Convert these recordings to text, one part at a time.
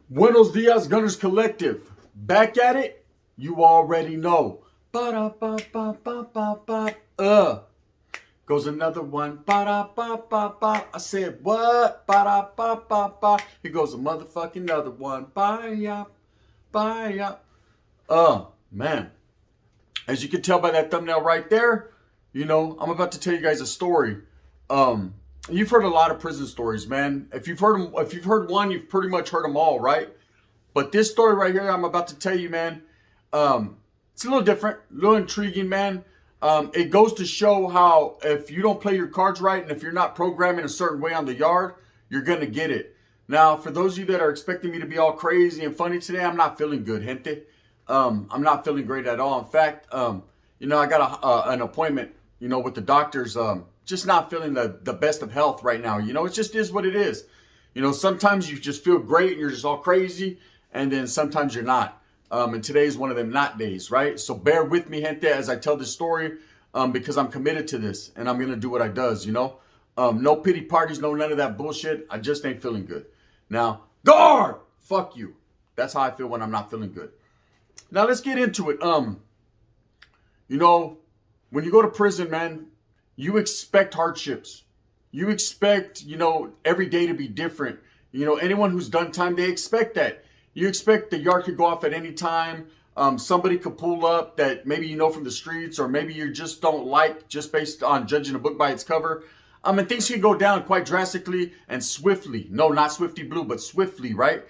Buenos dias, Gunners Collective. Back at it? You already know. Ba-da-ba-ba-ba-ba-ba. Goes another one. Ba-da-ba-ba-ba. I said, what? Ba-da-ba-ba-ba. Here goes a motherfucking another one. Bye-ya. Bye-ya. Man. As you can tell by that thumbnail right there, I'm about to tell you guys a story. You've heard a lot of prison stories, man. If you've heard one, you've pretty much heard them all, right? But this story right here, I'm about to tell you, man, it's a little different, a little intriguing, man. It goes to show how if you don't play your cards right and if you're not programming a certain way on the yard, you're going to get it. Now, for those of you that are expecting me to be all crazy and funny today, I'm not feeling good, gente. I'm not feeling great at all. In fact, I got an appointment, with the doctors. Just not feeling the best of health right now. It just is what it is. Sometimes you just feel great and you're just all crazy. And then sometimes you're not. And today is one of them not days, right? So bear with me, gente, as I tell this story, because I'm committed to this and I'm going to do what I does, No pity parties, no none of that bullshit. I just ain't feeling good. Now, guard! Fuck you. That's how I feel when I'm not feeling good. Now, let's get into it. When you go to prison, man, you expect hardships. You expect, every day to be different. Anyone who's done time, they expect that. You expect the yard could go off at any time. Somebody could pull up that maybe from the streets, or maybe you just don't like just based on judging a book by its cover. And things can go down quite drastically and swiftly. No, not Swifty Blue, but swiftly, right?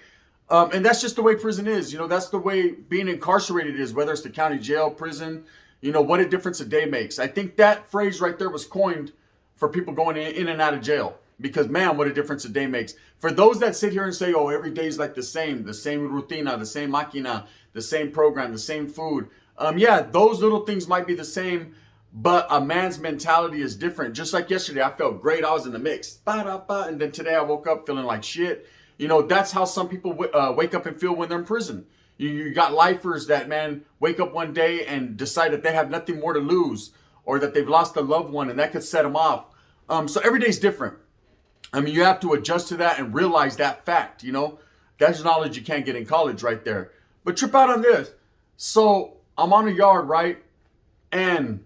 And that's just the way prison is. That's the way being incarcerated is, whether it's the county jail, prison, what a difference a day makes. I think that phrase right there was coined for people going in and out of jail. Because, man, what a difference a day makes. For those that sit here and say, oh, every day is like the same rutina, the same máquina, the same program, the same food. Yeah, those little things might be the same, but a man's mentality is different. Just like yesterday, I felt great. I was in the mix. And then today I woke up feeling like shit. That's how some people wake up and feel when they're in prison. You got lifers that, man, wake up one day and decide that they have nothing more to lose, or that they've lost a loved one, and that could set them off. So every day's different. You have to adjust to that and realize that fact, That's knowledge you can't get in college right there. But trip out on this. So I'm on a yard, right? And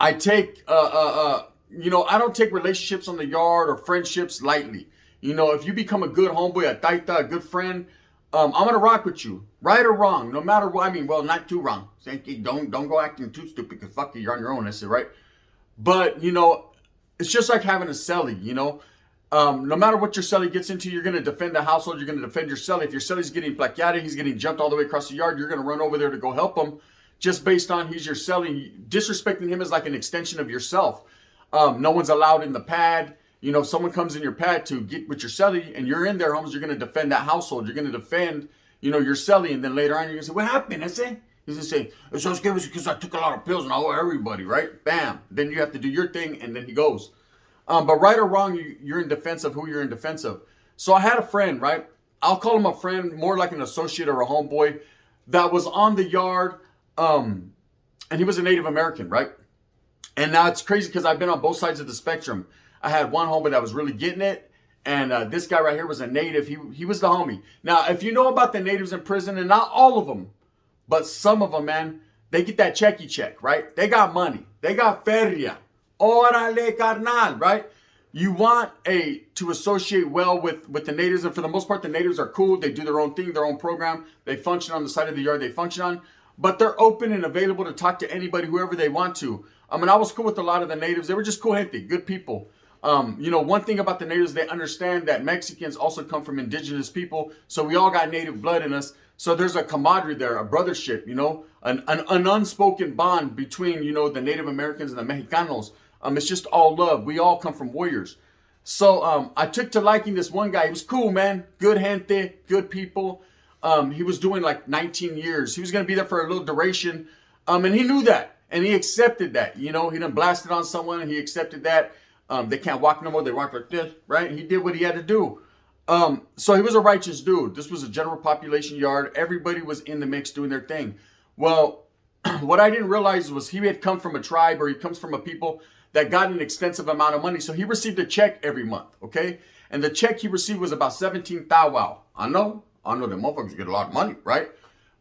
I take, I don't take relationships on the yard or friendships lightly. If you become a good homeboy, a taita, a good friend, I'm going to rock with you. Right or wrong, no matter what. Well, not too wrong. Don't go acting too stupid, because fuck you, you're on your own. I said, right? But, it's just like having a cellie, No matter what your cellie gets into, you're going to defend the household. You're going to defend your cellie. If your cellie's getting plaqueada, he's getting jumped all the way across the yard, you're going to run over there to go help him, just based on he's your cellie. Disrespecting him is like an extension of yourself. No one's allowed in the pad. If someone comes in your pad to get with your cellie and you're in there, homes, you're going to defend that household. You're going to defend, your cellie. And then later on, you're going to say, what happened? I say, he's going to say, it's so scary because I took a lot of pills and I owe everybody, right? Bam. Then you have to do your thing, and then he goes. But right or wrong, you're in defense of who you're in defense of. So I had a friend, right? I'll call him a friend, more like an associate or a homeboy, that was on the yard. And he was a Native American, right? And now it's crazy because I've been on both sides of the spectrum. I had one homie that was really getting it. And this guy right here was a native. He was the homie. Now, if you know about the natives in prison, and not all of them, but some of them, man, they get that checky check, right? They got money. They got feria. Órale, carnal, right? You want to associate well with the natives. And for the most part, the natives are cool. They do their own thing, their own program. They function on the side of the yard they function on. But they're open and available to talk to anybody, whoever they want to. I was cool with a lot of the natives. They were just cool gente, good people. One thing about the natives, they understand that Mexicans also come from indigenous people. So we all got native blood in us. So there's a camaraderie there, a brothership, an unspoken bond between, the Native Americans and the Mexicanos. It's just all love. We all come from warriors. So I took to liking this one guy. He was cool, man. Good gente, good people. He was doing like 19 years. He was going to be there for a little duration. And he knew that. And he accepted that. You know, he done blasted on someone and he accepted that. They can't walk no more. They walk like this, right? He did what he had to do. So he was a righteous dude. This was a general population yard. Everybody was in the mix doing their thing. Well, what I didn't realize was he had come from a tribe, or he comes from a people that got an extensive amount of money. So he received a check every month, okay? And the check he received was about 17 thou wow. I know the motherfuckers get a lot of money, right?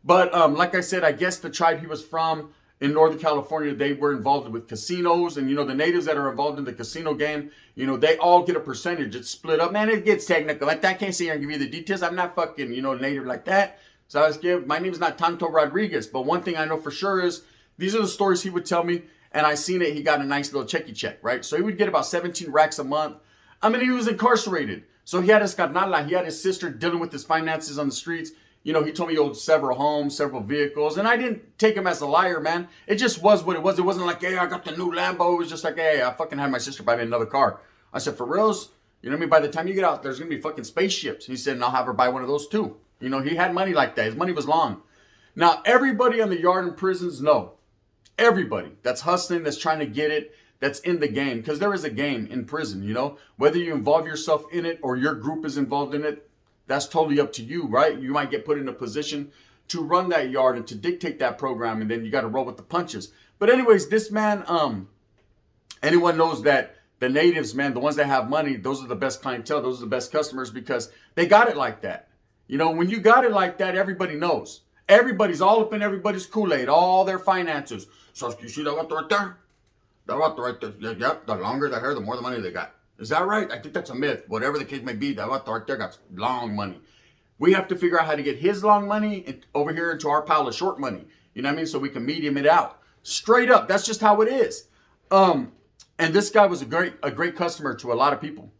But like I said, I guess the tribe he was from in Northern California, they were involved with casinos. And, you know, the natives that are involved in the casino game, you know, they all get a percentage. It's split up. Man, it gets technical. I can't sit here and give you the details. I'm not fucking, you know, native like that. So I was my name is not Tanto Rodriguez. But one thing I know for sure is these are the stories he would tell me. And I seen it. He got a nice little check, right? So he would get about 17 racks a month. I mean, he was incarcerated. So he had his carnala. He had his sister dealing with his finances on the streets. You know, he told me he owed several homes, several vehicles. And I didn't take him as a liar, man. It just was what it was. It wasn't like, hey, I got the new Lambo. It was just like, hey, I fucking had my sister buy me another car. I said, for reals? You know what I mean? By the time you get out, there's going to be fucking spaceships. He said, and I'll have her buy one of those too. You know, he had money like that. His money was long. Now, everybody on the yard and prisons know. Everybody that's hustling, that's trying to get it, that's in the game. Because there is a game in prison, you know. Whether you involve yourself in it or your group is involved in it, that's totally up to you, right? You might get put in a position to run that yard and to dictate that program, and then you got to roll with the punches. But anyways, this man, anyone knows that the natives, man, the ones that have money, those are the best clientele. Those are the best customers because they got it like that. You know, when you got it like that, everybody knows. Everybody's all up in everybody's Kool-Aid, all their finances. So you see that vato right there? That vato right there. Yep, the longer the hair, the more the money they got. Is that right? I think that's a myth. Whatever the case may be, that vato right there got long money. We have to figure out how to get his long money over here into our pile of short money. You know what I mean? So we can medium it out. Straight up. That's just how it is. And this guy was a great customer to a lot of people.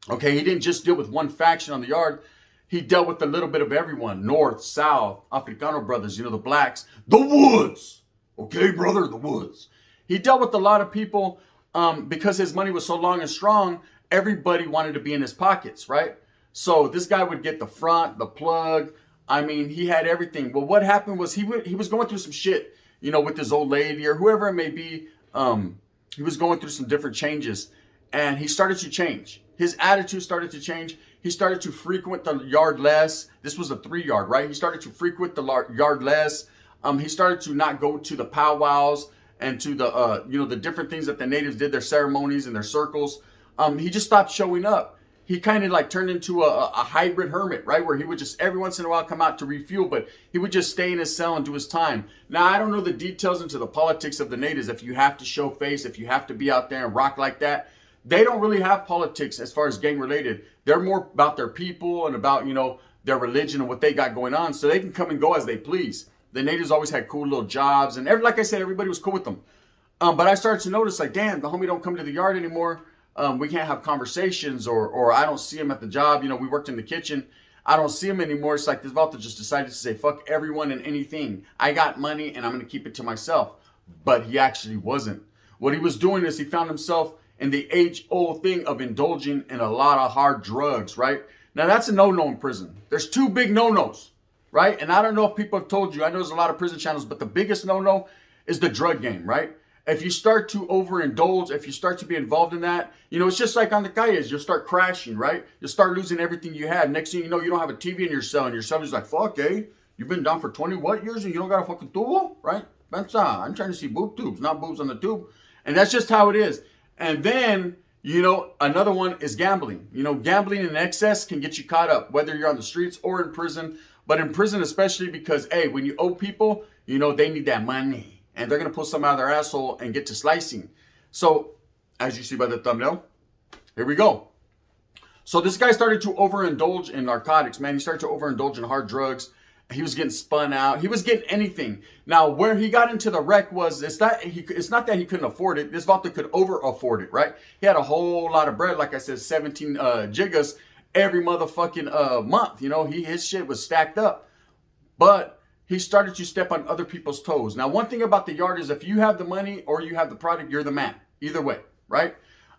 Okay, he didn't just deal with one faction on the yard. He dealt with a little bit of everyone. North, South, Africano brothers, you know, the blacks, the woods. Okay, brother, the woods. He dealt with a lot of people because his money was so long and strong, everybody wanted to be in his pockets, right? So this guy would get the front, the plug. I mean, he had everything. Well, what happened was he was going through some shit, you know, with his old lady or whoever it may be. He was going through some different changes, and he started to change. His attitude started to change. He started to frequent the yard less. This was a 3 yard, right? He started to frequent the yard less. He started to not go to the powwows and to the, you know, the different things that the natives did, their ceremonies and their circles. He just stopped showing up. He kind of like turned into a hybrid hermit, right? Where he would just every once in a while come out to refuel, but he would just stay in his cell and do his time. Now, I don't know the details into the politics of the natives. If you have to show face, if you have to be out there and rock like that, they don't really have politics as far as gang related. They're more about their people and about, you know, their religion and what they got going on. So they can come and go as they please. The natives always had cool little jobs. And like I said, everybody was cool with them. But I started to notice like, damn, the homie don't come to the yard anymore. We can't have conversations or I don't see him at the job. You know, we worked in the kitchen. I don't see him anymore. It's like this vato just decided to say, fuck everyone and anything. I got money and I'm going to keep it to myself. But he actually wasn't. What he was doing is he found himself in the age-old thing of indulging in a lot of hard drugs, right? Now, that's a no-no in prison. There's 2 big no-nos, right? And I don't know if people have told you. I know there's a lot of prison channels, but the biggest no-no is the drug game, right? If you start to overindulge, if you start to be involved in that, you know, it's just like on the calles. You'll start crashing, right? You'll start losing everything you have. Next thing you know, you don't have a TV in your cell, and your cell is like, fuck, eh? You've been down for 20 what years, and you don't got a fucking tubo, right? I'm trying to see boob tubes, not boobs on the tube. And that's just how it is. And then, you know, another one is gambling. You know, gambling in excess can get you caught up, whether you're on the streets or in prison. But in prison especially because, hey, when you owe people, you know, they need that money. And they're going to pull some out of their asshole and get to slicing. So, as you see by the thumbnail, here we go. So this guy started to overindulge in narcotics, man. He started to overindulge in hard drugs. He was getting spun out. He was getting anything. Now, where he got into the wreck was, it's not that he couldn't afford it. This vato could over afford it, right? He had a whole lot of bread. Like I said, 17 gigas every motherfucking month. You know, his shit was stacked up. But he started to step on other people's toes. Now, one thing about the yard is if you have the money or you have the product, you're the man. Either way, right?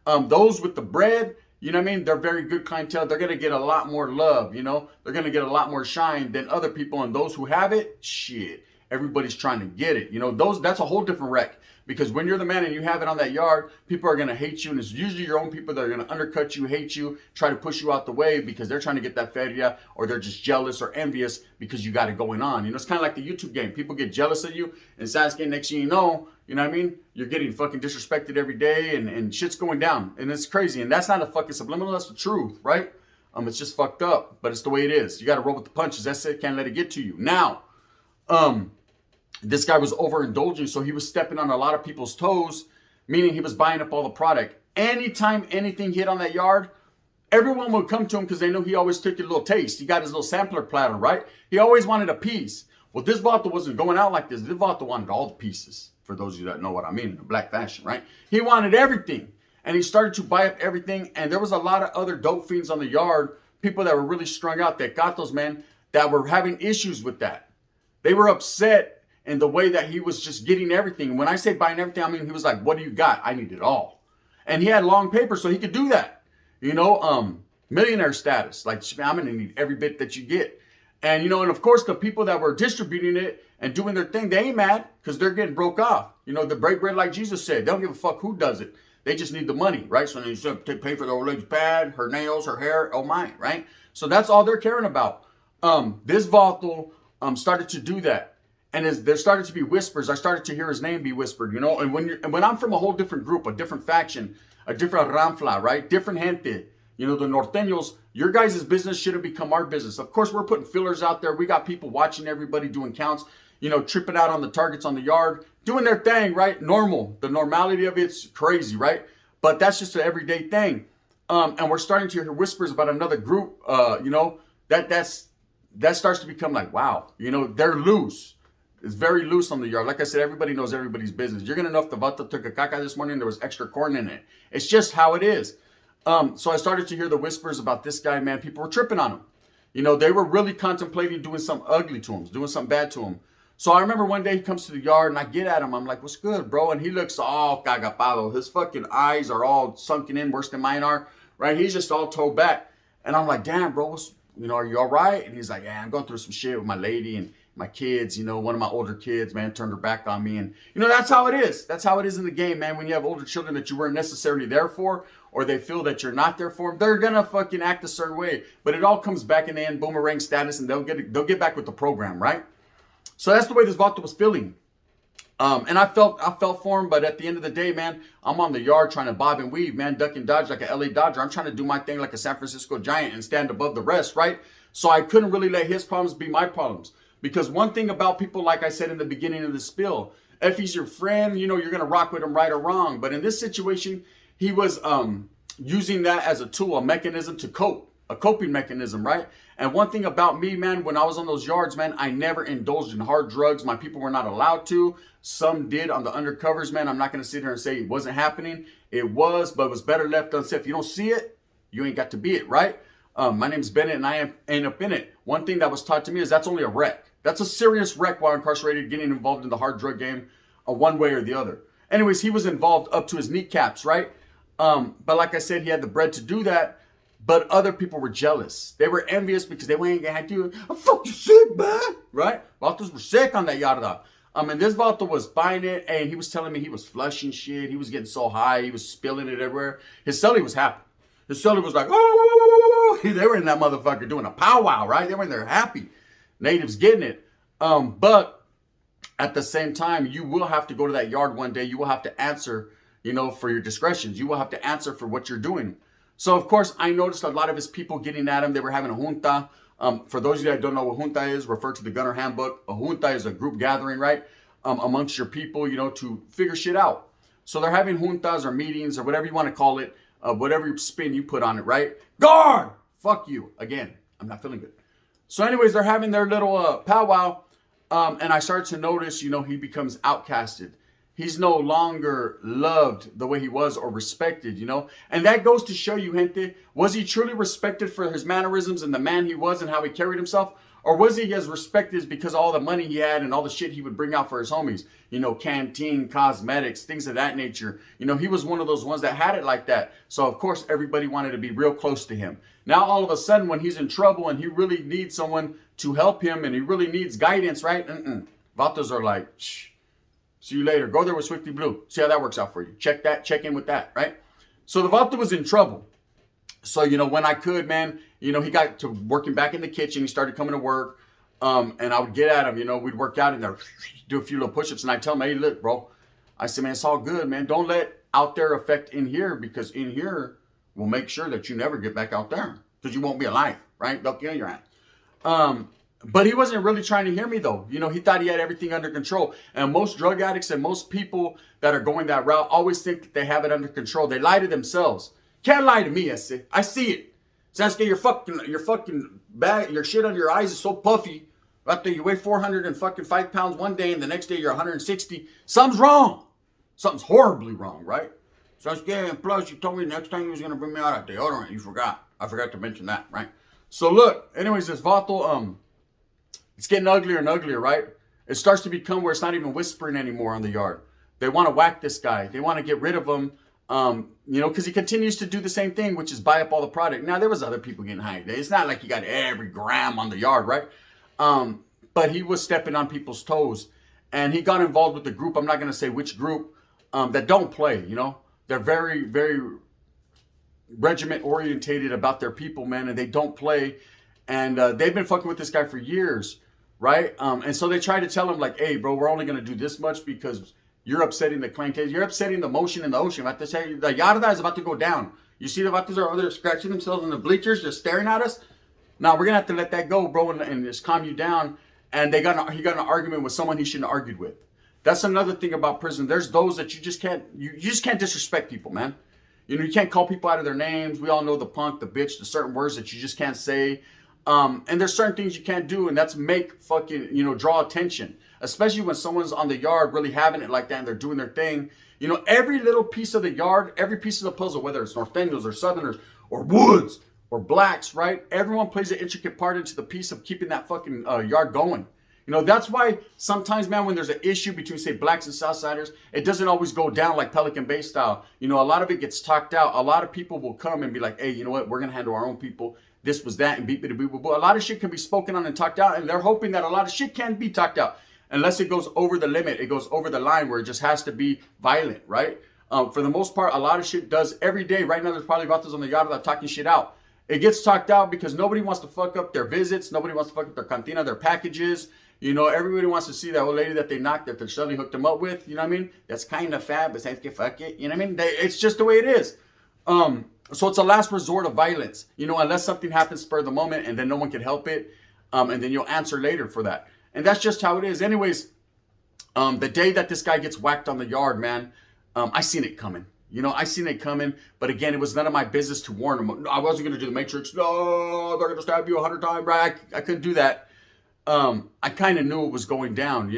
Those with the bread, you know what I mean? They're very good clientele. They're going to get a lot more love, you know? They're going to get a lot more shine than other people. And those who have it, shit. everybody's trying to get it. You know, that's a whole different wreck. Because when you're the man and you have it on that yard, people are going to hate you. And it's usually your own people that are going to undercut you, hate you, try to push you out the way because they're trying to get that feria, or they're just jealous or envious because you got it going on. You know, it's kind of like the YouTube game. People get jealous of you, and Sasuke, next thing you know what I mean? You're getting fucking disrespected every day, and shit's going down. And it's crazy. And that's not a fucking subliminal. That's the truth, right? It's just fucked up, but it's the way it is. You got to roll with the punches. That's it. Can't let it get to you. Now, this guy was overindulging, so he was stepping on a lot of people's toes, meaning he was buying up all the product. Anytime anything hit on that yard, everyone would come to him because they knew he always took a little taste. He got his little sampler platter, right? He always wanted a piece. Well, this vato wasn't going out like this. This vato wanted all the pieces, for those of you that know what I mean in a black fashion, right? He wanted everything, and he started to buy up everything, and there was a lot of other dope fiends on the yard, people that were really strung out, that got those men, that were having issues with that. They were upset in the way that he was just getting everything. When I say buying everything, I mean, he was like, what do you got? I need it all. And he had long paper, so he could do that. You know, millionaire status. Like, I'm going to need every bit that you get. And, you know, and of course, the people that were distributing it and doing their thing, they ain't mad because they're getting broke off. You know, the break bread, like Jesus said, they don't give a fuck who does it. They just need the money, right? So they just pay for the old lady's pad, her nails, her hair, oh my, right? So that's all they're caring about. This Vato started to do that. And as there started to be whispers, I started to hear his name be whispered, you know. And when I'm from a whole different group, a different faction, a different ramfla, right? Different gente, you know, the norteños, your guys' business shouldn't become our business. Of course, we're putting fillers out there. We got people watching everybody, doing counts, you know, tripping out on the targets on the yard, doing their thing, right? Normal. The normality of it's crazy, right? But that's just an everyday thing. And we're starting to hear whispers about another group, you know, that starts to become like, wow, you know, they're loose. It's very loose on the yard. Like I said, everybody knows everybody's business. You're going to know if the vato took a caca this morning, there was extra corn in it. It's just how it is. So I started to hear the whispers about this guy, man. People were tripping on him. You know, they were really contemplating doing something ugly to him, doing something bad to him. So I remember one day he comes to the yard and I get at him. I'm like, what's good, bro? And he looks all cagapado. His fucking eyes are all sunken in worse than mine are, right? He's just all toe back. And I'm like, damn, bro, are you all right? And he's like, yeah, I'm going through some shit with my lady and my kids. You know, one of my older kids, man, turned her back on me. And, you know, that's how it is. That's how it is in the game, man. When you have older children that you weren't necessarily there for, or they feel that you're not there for them, they're going to fucking act a certain way. But it all comes back in the end, boomerang status, and they'll get back with the program, right? So that's the way this vato was feeling. And I felt for him, but at the end of the day, man, I'm on the yard trying to bob and weave, man, duck and dodge like a LA Dodger. I'm trying to do my thing like a San Francisco Giant and stand above the rest, right? So I couldn't really let his problems be my problems. Because one thing about people, like I said in the beginning of the spill, if he's your friend, you know, you're going to rock with him right or wrong. But in this situation, he was using that as a tool, a mechanism to cope, a coping mechanism, right? And one thing about me, man, when I was on those yards, man, I never indulged in hard drugs. My people were not allowed to. Some did on the undercovers, man. I'm not going to sit here and say it wasn't happening. It was, but it was better left unsaid. If you don't see it, you ain't got to be it, right? My name's Bennett, and I ain't up in it. One thing that was taught to me is that's only a wreck. That's a serious wreck while incarcerated, getting involved in the hard drug game, one way or the other. Anyways, he was involved up to his kneecaps, right? But like I said, he had the bread to do that. But other people were jealous. They were envious because they went and had to, I'm fucking sick, man. Right? Vatos were sick on that yada. And this vato was buying it, and he was telling me he was flushing shit. He was getting so high, he was spilling it everywhere. His celly was happy. His celly was like, oh, they were in that motherfucker doing a powwow, right? They were in there happy. Natives getting it. But at the same time, you will have to go to that yard one day. You will have to answer, you know, for your discretions. You will have to answer for what you're doing. So, of course, I noticed a lot of his people getting at him. They were having a junta. For those of you that don't know what junta is, refer to the Gunner Handbook. A junta is a group gathering, right, amongst your people, you know, to figure shit out. So they're having juntas or meetings or whatever you want to call it, whatever spin you put on it, right? Guard! Fuck you. Again, I'm not feeling good. So anyways, they're having their little powwow, and I started to notice, you know, he becomes outcasted. He's no longer loved the way he was or respected, you know? And that goes to show you, gente, was he truly respected for his mannerisms and the man he was and how he carried himself? Or was he as respected because of all the money he had and all the shit he would bring out for his homies? You know, canteen, cosmetics, things of that nature. You know, he was one of those ones that had it like that. So, of course, everybody wanted to be real close to him. Now, all of a sudden, when he's in trouble and he really needs someone to help him and he really needs guidance, right? Vatos are like, shh, see you later. Go there with Swifty Blue. See how that works out for you. Check that. Check in with that, right? So the Vato was in trouble. So, when I could, man, he got to working back in the kitchen. He started coming to work. And I would get at him, we'd work out in there, do a few little push-ups. And I tell him, hey, look, bro. I said, man, it's all good, man. Don't let out there affect in here, because in here will make sure that you never get back out there, because you won't be alive, right? They'll kill your ass. But he wasn't really trying to hear me, though. He thought he had everything under control. And most drug addicts and most people that are going that route always think that they have it under control. They lie to themselves. Can't lie to me, I say. I see it. Sasuke, your fucking bag, your shit under your eyes is so puffy. Right there, you weigh 405 pounds one day, and the next day you're 160. Something's wrong. Something's horribly wrong, right? Sasuke, and plus you told me next time you was gonna bring me out a deodorant. You forgot. I forgot to mention that, right? So look, anyways, this Vato, it's getting uglier and uglier, right? It starts to become where it's not even whispering anymore on the yard. They want to whack this guy. They want to get rid of him, because he continues to do the same thing, which is buy up all the product. Now, there was other people getting high. It's not like he got every gram on the yard, right? But he was stepping on people's toes. And he got involved with the group, I'm not going to say which group, that don't play, They're very, very regiment orientated about their people, man, and they don't play. And they've been fucking with this guy for years, right? And so they try to tell him, like, hey, bro, we're only going to do this much because you're upsetting the clan case. You're upsetting the motion in the ocean. About to say, the Yarda is about to go down. You see the Vatos are over there scratching themselves in the bleachers, just staring at us. Now, we're going to have to let that go, bro, and just calm you down. And he got in an argument with someone he shouldn't have argued with. That's another thing about prison. There's those that you just can't disrespect people, man. You can't call people out of their names. We all know the punk, the bitch, the certain words that you just can't say. And there's certain things you can't do, and that's make fucking, draw attention. Especially when someone's on the yard really having it like that and they're doing their thing. Every little piece of the yard, every piece of the puzzle, whether it's Norteños or Southerners or Woods or Blacks, right? Everyone plays an intricate part into the piece of keeping that fucking yard going. That's why sometimes, man, when there's an issue between, say, Blacks and Southsiders, it doesn't always go down like Pelican Bay style. A lot of it gets talked out. A lot of people will come and be like, hey, you know what? We're going to handle our own people. This was that, and beep, beep, beep, beep. A lot of shit can be spoken on and talked out, and they're hoping that a lot of shit can be talked out. Unless it goes over the limit, it goes over the line where it just has to be violent, right? For the most part, a lot of shit does every day. Right now, there's probably Vatos on the yard that are talking shit out. It gets talked out because nobody wants to fuck up their visits. Nobody wants to fuck up their cantina, their packages. Everybody wants to see that old lady that they knocked, that they suddenly hooked them up with. You know what I mean? That's kind of fat, but fuck it. You know what I mean? It's just the way it is. So it's a last resort of violence. Unless something happens spur of the moment and then no one can help it. And then you'll answer later for that. And that's just how it is. Anyways, the day that this guy gets whacked on the yard, man, I seen it coming. I seen it coming. But again, it was none of my business to warn him. I wasn't going to do the Matrix. No, they're going to stab you 100 times, right? I couldn't do that. I kind of knew it was going down,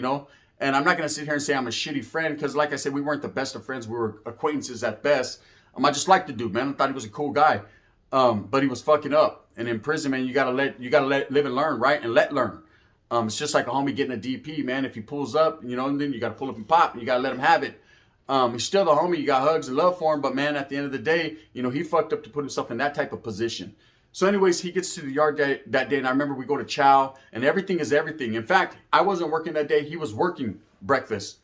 And I'm not going to sit here and say I'm a shitty friend because, like I said, we weren't the best of friends. We were acquaintances at best. I just liked the dude, man. I thought he was a cool guy. But he was fucking up. And in prison, man, you gotta let live and learn, right? And let learn. It's just like a homie getting a DP, man. If he pulls up, and then you gotta pull up and pop, and you gotta let him have it. He's still the homie. You got hugs and love for him, but man, at the end of the day, he fucked up to put himself in that type of position. So anyways, he gets to the yard that day, and I remember we go to chow, and everything is everything. In fact, I wasn't working that day. He was working breakfast.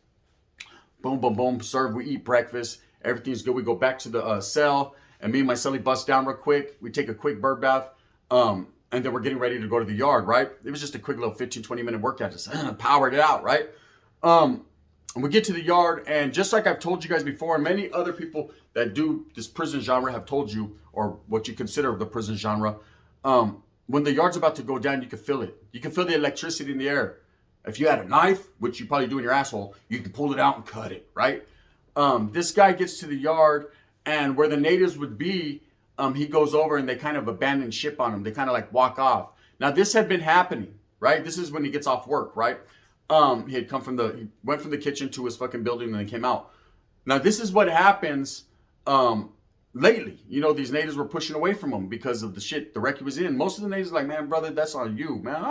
Boom, boom, boom, serve. We eat breakfast. Everything's good. We go back to the cell, and me and my cellie bust down real quick. We take a quick bird bath, and then we're getting ready to go to the yard, right? It was just a quick little 15, 20-minute workout. Just powered it out, right? And we get to the yard, and just like I've told you guys before, and many other people that do this prison genre have told you, or what you consider the prison genre, when the yard's about to go down, you can feel it. You can feel the electricity in the air. If you had a knife, which you probably do in your asshole, you can pull it out and cut it, right? This guy gets to the yard, and where the natives would be, he goes over and they kind of abandon ship on him. They kind of like walk off. Now, this had been happening, right? This is when he gets off work, right? He went from the kitchen to his fucking building and then came out. Now, this is what happens lately. These natives were pushing away from him because of the shit the wreck he was in. Most of the natives are like, man, brother, that's on you, man.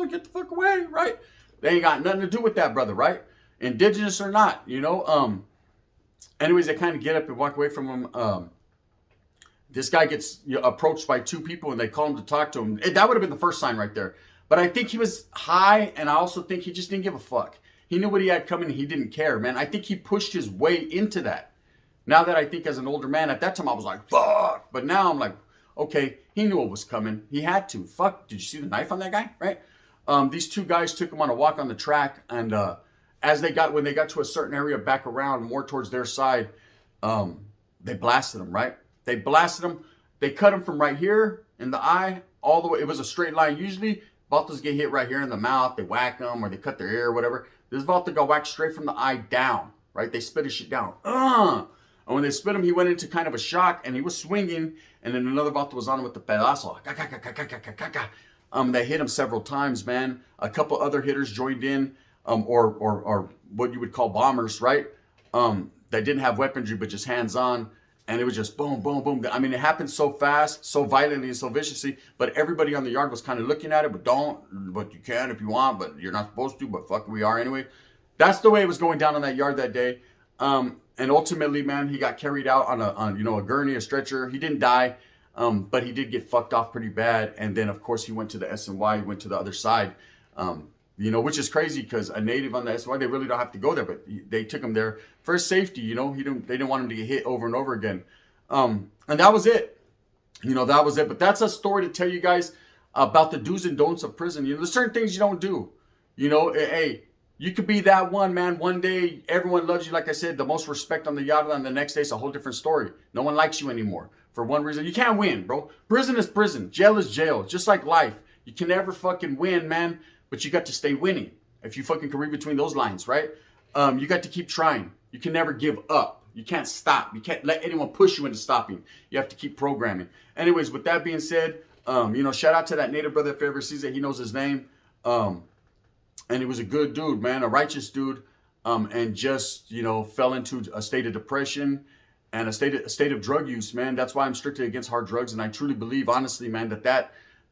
Get the fuck away, right? They ain't got nothing to do with that, brother, right? Indigenous or not, Anyways, they kind of get up and walk away from him. This guy gets approached by two people, and they call him to talk to him. That would have been the first sign right there. But I think he was high, and I also think he just didn't give a fuck. He knew what he had coming, and he didn't care, man. I think he pushed his way into that. Now that I think as an older man, at that time I was like, fuck. But now I'm like, okay, he knew what was coming. He had to. Fuck, did you see the knife on that guy? Right? These two guys took him on a walk on the track, and when they got to a certain area back around, more towards their side, they blasted him, right? They blasted him. They cut him from right here in the eye all the way. It was a straight line. Usually, Vatos get hit right here in the mouth. They whack them or they cut their ear or whatever. This Vato got whacked straight from the eye down, right? They spit his shit down. And when they spit him, he went into kind of a shock, and he was swinging, and then another Vato was on him with the pedazo. They hit him several times, man. A couple other hitters joined in, or what you would call bombers, right? That didn't have weaponry, but just hands-on. And it was just boom, boom, boom. I mean, it happened so fast, so violently, and so viciously. But everybody on the yard was kind of looking at it, but you can if you want, but you're not supposed to, but fuck, we are anyway. That's the way it was going down on that yard that day. And ultimately, man, he got carried out on a gurney, a stretcher. He didn't die, but he did get fucked off pretty bad. And then, of course, he went to the SNY, he went to the other side. Which is crazy because a native on the SY, they really don't have to go there, but they took him there for his safety. They didn't want him to get hit over and over again. And that was it. That was it. But that's a story to tell you guys about the do's and don'ts of prison. There's certain things you don't do. Hey, you could be that one, man. One day, everyone loves you. Like I said, the most respect on the yard, and the next day, it's a whole different story. No one likes you anymore. For one reason, you can't win, bro. Prison is prison. Jail is jail. Just like life. You can never fucking win, man. But you got to stay winning. If you fucking can read between those lines, right? You got to keep trying. You can never give up. You can't stop. You can't let anyone push you into stopping. You have to keep programming. Anyways, with that being said, shout out to that native brother if ever sees it. He knows his name. And he was a good dude, man, a righteous dude. And just, fell into a state of depression and a state of drug use, man. That's why I'm strictly against hard drugs. And I truly believe, honestly, man,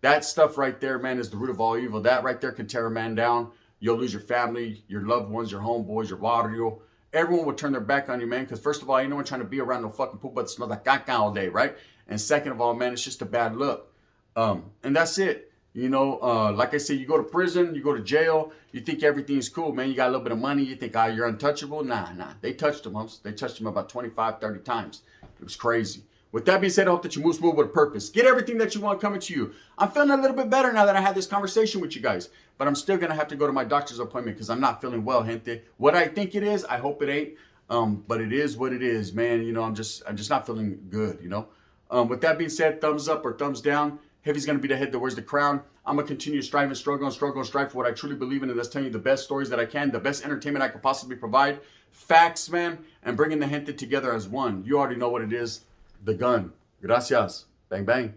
that stuff right there, man, is the root of all evil. That right there can tear a man down. You'll lose your family, your loved ones, your homeboys, your barrio. Everyone will turn their back on you, man. Because first of all, ain't no one trying to be around no fucking poop but smell like caca all day, right? And second of all, man, it's just a bad look. And that's it. Like I said, you go to prison, you go to jail, you think everything's cool, man. You got a little bit of money, you think, you're untouchable. Nah. They touched him, humps. They touched him about 25, 30 times. It was crazy. With that being said, I hope that you move smooth with a purpose. Get everything that you want coming to you. I'm feeling a little bit better now that I had this conversation with you guys. But I'm still going to have to go to my doctor's appointment because I'm not feeling well, gente. What I think it is, I hope it ain't. But it is what it is, man. I'm just not feeling good, With that being said, thumbs up or thumbs down. Heavy's going to be the head that wears the crown. I'm going to continue to strive and struggle and strive for what I truly believe in. And that's telling you the best stories that I can, the best entertainment I could possibly provide. Facts, man. And bringing the gente together as one. You already know what it is. The gun. Gracias. Bang, bang.